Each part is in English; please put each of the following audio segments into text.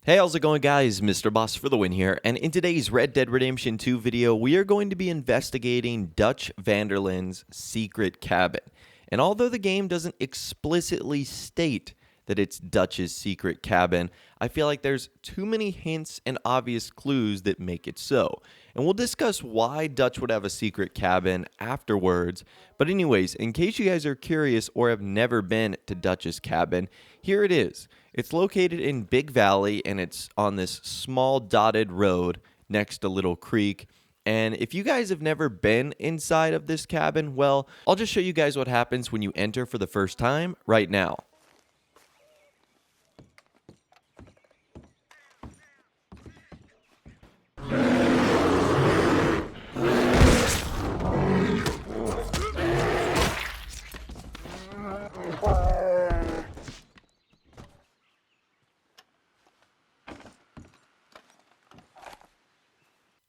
Hey, how's it going, guys? Mr. Boss for the win here, and in today's Red Dead Redemption 2 video, we are going to be investigating Dutch Van Der Linde's secret cabin. And although the game doesn't explicitly state that it's Dutch's secret cabin, I feel like there's too many hints and obvious clues that make it so. And we'll discuss why Dutch would have a secret cabin afterwards. But anyways, in case you guys are curious or have never been to Dutch's cabin, here it is. It's located in Big Valley, and it's on this small dotted road next to Little Creek. And if you guys have never been inside of this cabin, well, I'll just show you guys what happens when you enter for the first time right now.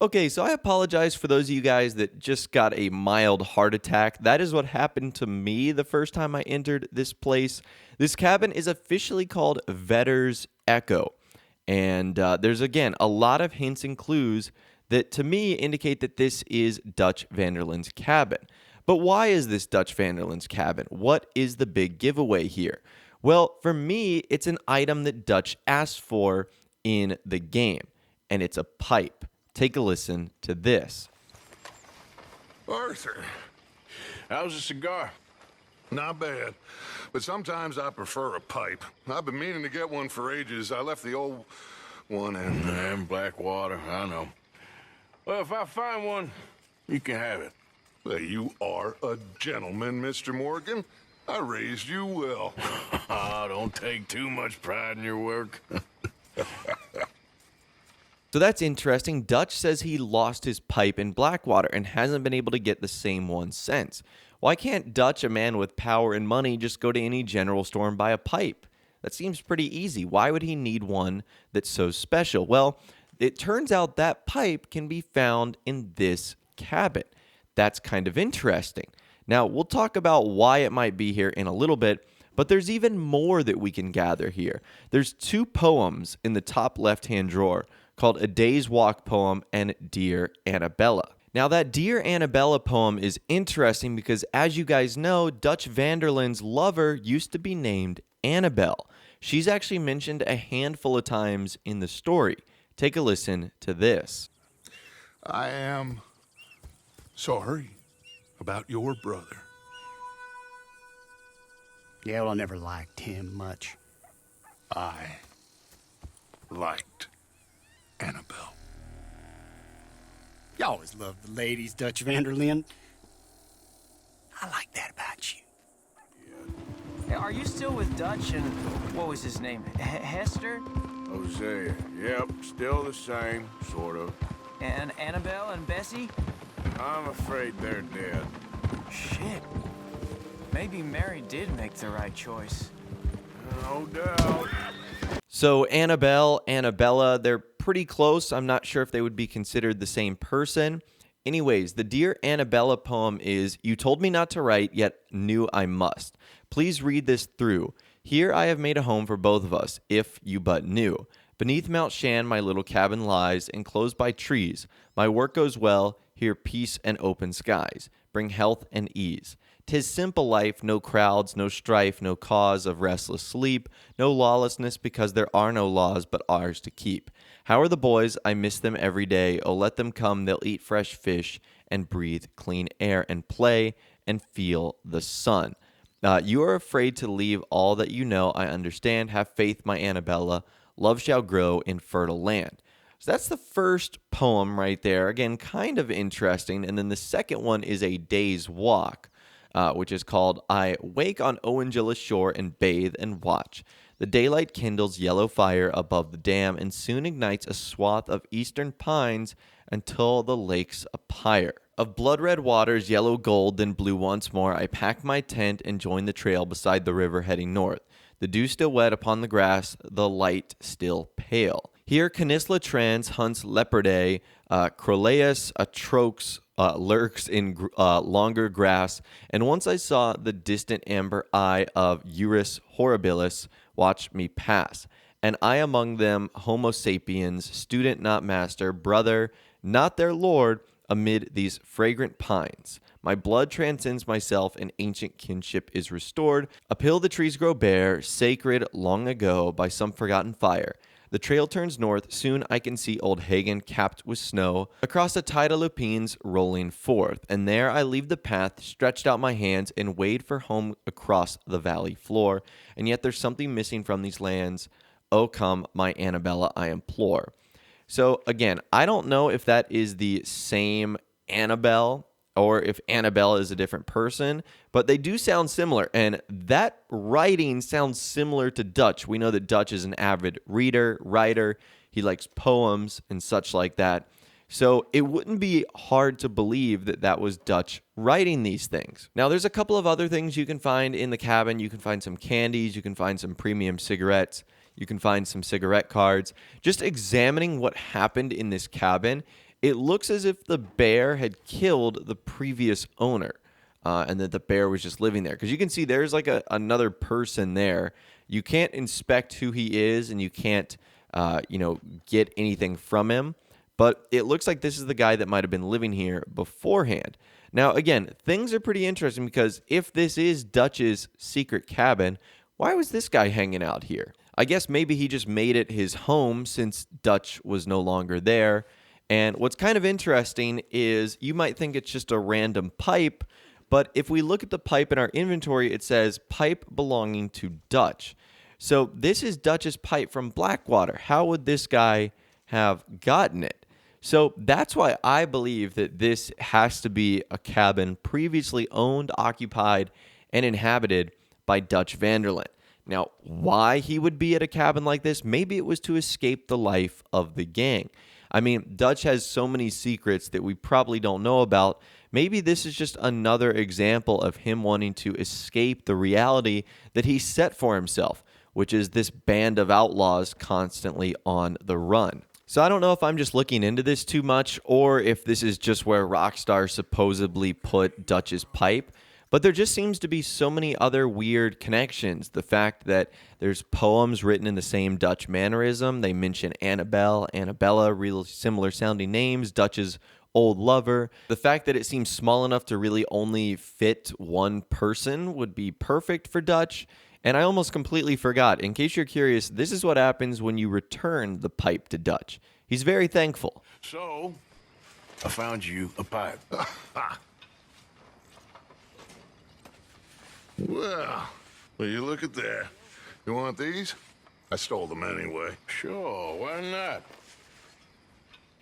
Okay, so I apologize for those of you guys that just got a mild heart attack. That is what happened to me the first time I entered this place. This cabin is officially called Vetter's Echo. And there's, again, a lot of hints and clues that, to me, indicate that this is Dutch Van Der Linde's cabin. But why is this Dutch Van Der Linde's cabin? What is the big giveaway here? Well, for me, it's an item that Dutch asked for in the game, and it's a pipe. Take a listen to this. Arthur, how's a cigar? Not bad, but sometimes I prefer a pipe. I've been meaning to get one for ages. I left the old one in Blackwater, I know. Well, if I find one, you can have it. Well, you are a gentleman, Mr. Morgan. I raised you well. Don't take too much pride in your work. So that's interesting. Dutch says he lost his pipe in Blackwater and hasn't been able to get the same one since. Why can't Dutch, a man with power and money, just go to any general store and buy a pipe? That seems pretty easy. Why would he need one that's so special? Well, it turns out that pipe can be found in this cabin. That's kind of interesting. Now, we'll talk about why it might be here in a little bit, but there's even more that we can gather here. There's two poems in the top left-hand drawer called A Day's Walk poem and Dear Annabella. Now, that Dear Annabella poem is interesting because, as you guys know, Dutch Van Der Linde's lover used to be named Annabelle. She's actually mentioned a handful of times in the story. Take a listen to this. I am sorry about your brother. Yeah, well, I never liked him much. I liked Annabelle. You always loved the ladies, Dutch Van Der Linde. I like that about you. Hey, are you still with Dutch and what was his name? Hester? Hosea. Yep, still the same, sort of. And Annabelle and Bessie? I'm afraid they're dead. Shit. Maybe Mary did make the right choice. No doubt. So Annabelle, Annabella, they're pretty close. I'm not sure if they would be considered the same person. Anyways, the Dear Annabella poem is, "You told me not to write, yet knew I must. Please read this through. Here I have made a home for both of us, if you but knew. Beneath Mount Shan my little cabin lies, enclosed by trees. My work goes well, here peace and open skies bring health and ease. 'Tis simple life, no crowds, no strife, no cause of restless sleep, no lawlessness because there are no laws but ours to keep. How are the boys? I miss them every day. Oh, let them come, they'll eat fresh fish and breathe clean air and play and feel the sun. You are afraid to leave all that you know, I understand. Have faith, my Annabella. Love shall grow in fertile land." So that's the first poem right there. Again, kind of interesting. And then the second one is A Day's Walk, which is called, "I wake on Owengilla's shore and bathe and watch. The daylight kindles yellow fire above the dam and soon ignites a swath of eastern pines until the lake's a pyre. Of blood-red waters, yellow gold, then blue once more, I pack my tent and join the trail beside the river heading north. The dew still wet upon the grass, the light still pale. Here Canisla trans hunts leopardae, Croleus atrox lurks in longer grass, and once I saw the distant amber eye of Eurus horribilis watch me pass. and I among them, Homo sapiens, student not master, brother, not their lord, amid these fragrant pines. My blood transcends myself, and ancient kinship is restored. Uphill the trees grow bare, sacred long ago by some forgotten fire. The trail turns north, soon I can see old Hagen capped with snow, across the tide of lupines rolling forth, and there I leave the path, stretched out my hands, and wade for home across the valley floor. And yet there's something missing from these lands. Oh come, my Annabella, I implore. So again, I don't know if that is the same Annabelle or if Annabelle is a different person, but they do sound similar. And that writing sounds similar to Dutch. We know that Dutch is an avid reader, writer. He likes poems and such like that. So it wouldn't be hard to believe that that was Dutch writing these things. Now, there's a couple of other things you can find in the cabin. You can find some candies. You can find some premium cigarettes. You can find some cigarette cards. Just examining what happened in this cabin, it looks as if the bear had killed the previous owner and that the bear was just living there. Because you can see there's like another person there. You can't inspect who he is and you can't, get anything from him. But it looks like this is the guy that might have been living here beforehand. Now, again, things are pretty interesting because if this is Dutch's secret cabin, why was this guy hanging out here? I guess maybe he just made it his home since Dutch was no longer there. And what's kind of interesting is you might think it's just a random pipe, but if we look at the pipe in our inventory, it says pipe belonging to Dutch. So this is Dutch's pipe from Blackwater. How would this guy have gotten it? So that's why I believe that this has to be a cabin previously owned, occupied, and inhabited by Dutch Van Der Linde. Now, why he would be at a cabin like this? Maybe it was to escape the life of the gang. I mean, Dutch has so many secrets that we probably don't know about. Maybe this is just another example of him wanting to escape the reality that he set for himself, which is this band of outlaws constantly on the run. So I don't know if I'm just looking into this too much or if this is just where Rockstar supposedly put Dutch's pipe. But there just seems to be so many other weird connections. The fact that there's poems written in the same Dutch mannerism. They mention Annabelle, Annabella, real similar sounding names, Dutch's old lover. The fact that it seems small enough to really only fit one person would be perfect for Dutch. And I almost completely forgot. In case you're curious, this is what happens when you return the pipe to Dutch. He's very thankful. So, I found you a pipe. Well, will you look at that? You want these? I stole them anyway. Sure, why not?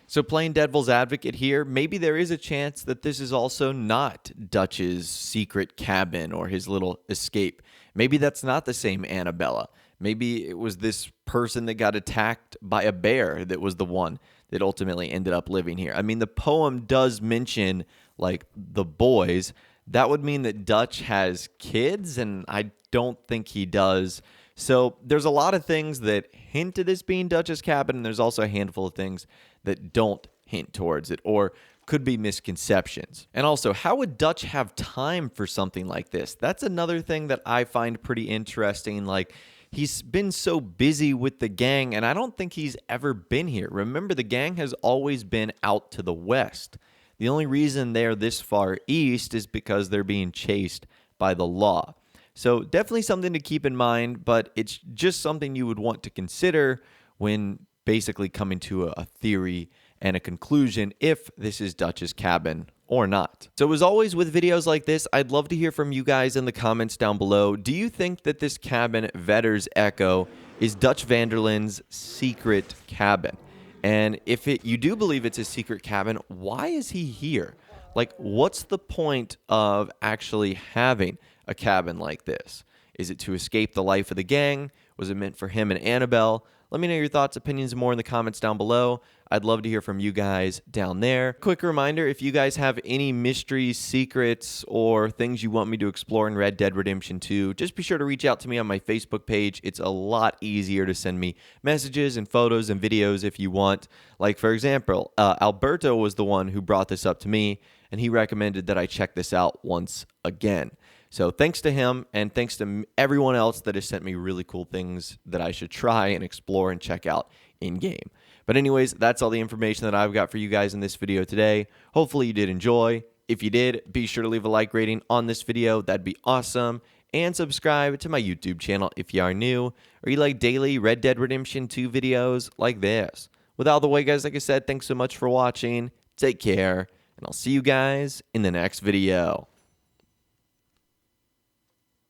So playing devil's advocate here, maybe there is a chance that this is also not Dutch's secret cabin or his little escape. Maybe that's not the same Annabella. Maybe it was this person that got attacked by a bear that was the one that ultimately ended up living here. I mean, the poem does mention, like, the boys. That would mean that Dutch has kids, and I don't think he does. So there's a lot of things that hint to this being Dutch's cabin, and there's also a handful of things that don't hint towards it or could be misconceptions. And also, how would Dutch have time for something like this? That's another thing that I find pretty interesting. Like, he's been so busy with the gang, and I don't think he's ever been here. Remember, the gang has always been out to the west. The only reason they're this far east is because they're being chased by the law. So definitely something to keep in mind, but it's just something you would want to consider when basically coming to a theory and a conclusion if this is Dutch's cabin or not. So as always with videos like this, I'd love to hear from you guys in the comments down below. Do you think that this cabin, Vetter's Echo, is Dutch Van Der Linde's secret cabin? And if you do believe it's a secret cabin, why is he here? Like, what's the point of actually having a cabin like this? Is it to escape the life of the gang? Was it meant for him and Annabelle? Let me know your thoughts, opinions, and more in the comments down below. I'd love to hear from you guys down there. Quick reminder, if you guys have any mysteries, secrets, or things you want me to explore in Red Dead Redemption 2, just be sure to reach out to me on my Facebook page. It's a lot easier to send me messages and photos and videos if you want. Like, for example, Alberto was the one who brought this up to me, and he recommended that I check this out once again. So thanks to him, and thanks to everyone else that has sent me really cool things that I should try and explore and check out in-game. But anyways, that's all the information that I've got for you guys in this video today. Hopefully you did enjoy. If you did, be sure to leave a like rating on this video. That'd be awesome. And subscribe to my YouTube channel if you are new, or you like daily Red Dead Redemption 2 videos like this. With all the way, guys, like I said, thanks so much for watching. Take care, and I'll see you guys in the next video.